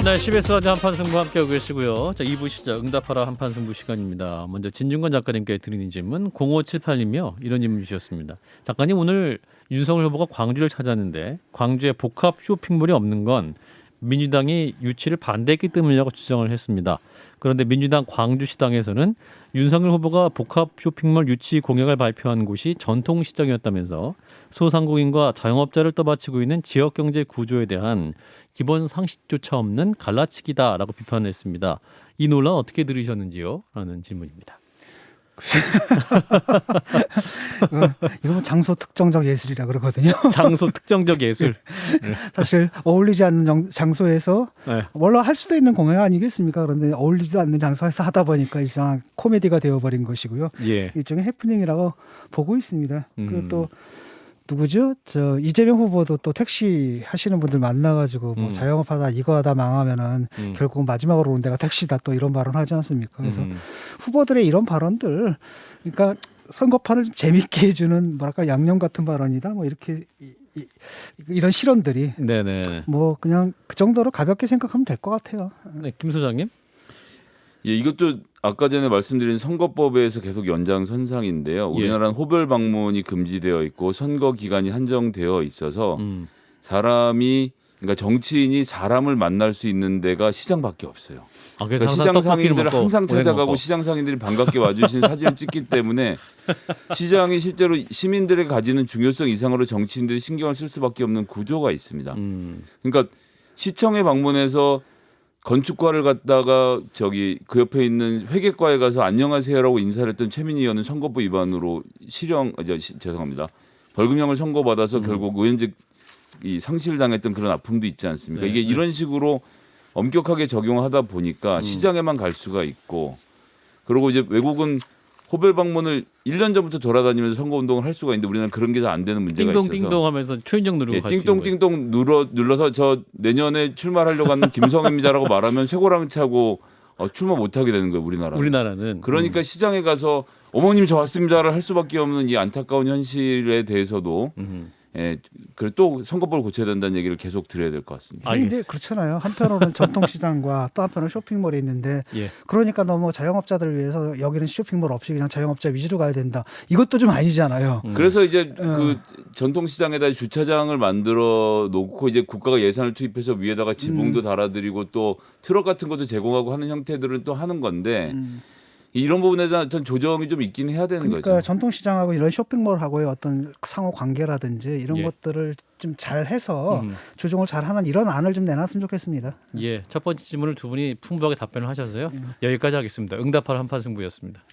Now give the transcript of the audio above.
네, CBS 라디오 한판승부 함께하고 계시고요. 자, 2부 시작 응답하라 한판승부 시간입니다. 먼저 진중권 작가님께 드리는 질문 0578님이요. 이런 질문 주셨습니다. 작가님, 오늘 윤석열 후보가 광주를 찾았는데 광주에 복합 쇼핑몰이 없는 건 민주당이 유치를 반대했기 때문이라고 주장을 했습니다. 그런데 민주당 광주시당에서는 윤석열 후보가 복합 쇼핑몰 유치 공약을 발표한 곳이 전통시장이었다면서 소상공인과 자영업자를 떠받치고 있는 지역경제 구조에 대한 기본 상식조차 없는 갈라치기다라고 비판을 했습니다. 이 논란 어떻게 들으셨는지요? 라는 질문입니다. 이건 장소 특정적 예술이라 그러거든요. 장소 특정적 예술. 사실 어울리지 않는 장소에서 네. 원래 할 수도 있는 공연 아니겠습니까? 그런데 어울리지도 않는 장소에서 하다 보니까 이상한 코미디가 되어버린 것이고요. 예. 일종의 해프닝이라고 보고 있습니다. 그리고 또 누구죠? 저 이재명 후보도 또 택시 하시는 분들 만나가지고 뭐 자영업하다 이거 하다 망하면은 결국 마지막으로 오는 데가 택시다 또 이런 발언 하지 않습니까? 그래서 후보들의 이런 발언들, 그러니까 선거판을 좀 재밌게 해주는 뭐랄까 양념 같은 발언이다. 뭐 이렇게 이런 실언들이 네네. 뭐 그냥 그 정도로 가볍게 생각하면 될 것 같아요. 네, 김 소장님. 예, 이것도 아까 전에 말씀드린 선거법에서 계속 연장선상인데요. 우리나라는 호별 방문이 금지되어 있고 선거 기간이 한정되어 있어서 사람이, 그러니까 정치인이 사람을 만날 수 있는 데가 시장밖에 없어요. 아, 그러니까 시장 상인들을 항상 찾아가고 시장 상인들이 반갑게 와주시는 사진을 찍기 때문에 시장이 실제로 시민들이 가지는 중요성 이상으로 정치인들이 신경을 쓸 수밖에 없는 구조가 있습니다. 그러니까 시청에 방문해서 건축과를 갔다가 저기 그 옆에 있는 회계과에 가서 안녕하세요라고 인사를 했던 최민희 의원은 선거법 위반으로 죄송합니다. 벌금형을 선고받아서 결국 의원직 상실당했던 그런 아픔도 있지 않습니까? 이게 이런 식으로 엄격하게 적용하다 보니까 시장에만 갈 수가 있고, 그리고 이제 외국은 호별 방문을 1년 전부터 돌아다니면서 선거운동을 할 수가 있는데 우리나라는 그런 게 다 안 되는 문제가 있어서 띵동띵동 하면서 초인종 누르고 갈 수 있는 거예요. 띵동띵동 눌러서 저 내년에 출마하려고 하는 김성애입니다라고 말하면 쇠고랑 차고 출마 못하게 되는 거예요. 우리나라는. 그러니까 시장에 가서 어머님 저 왔습니다를 할 수밖에 없는 이 안타까운 현실에 대해서도 그리고 또 선거법을 고쳐야 된다는 얘기를 계속 드려야 될 것 같습니다. 근데 그렇잖아요. 한편으로는 전통시장과 또 한편으로는 쇼핑몰이 있는데 그러니까 너무 자영업자들을 위해서 여기는 쇼핑몰 없이 그냥 자영업자 위주로 가야 된다. 이것도 좀 아니잖아요. 그래서 이제 그 전통시장에다 주차장을 만들어 놓고 이제 국가가 예산을 투입해서 위에다가 지붕도 달아드리고 또 트럭 같은 것도 제공하고 하는 형태들은 또 하는 건데 이런 부분에 대한 전 조정이 좀 있긴 해야 되는 그러니까 거죠. 전통시장하고 이런 쇼핑몰하고의 어떤 상호 관계라든지 이런 것들을 좀 잘해서 조정을 잘하는 이런 안을 좀 내놨으면 좋겠습니다. 예, 첫 번째 질문을 두 분이 풍부하게 답변을 하셔서요. 여기까지 하겠습니다. 응답하라 한판승부였습니다.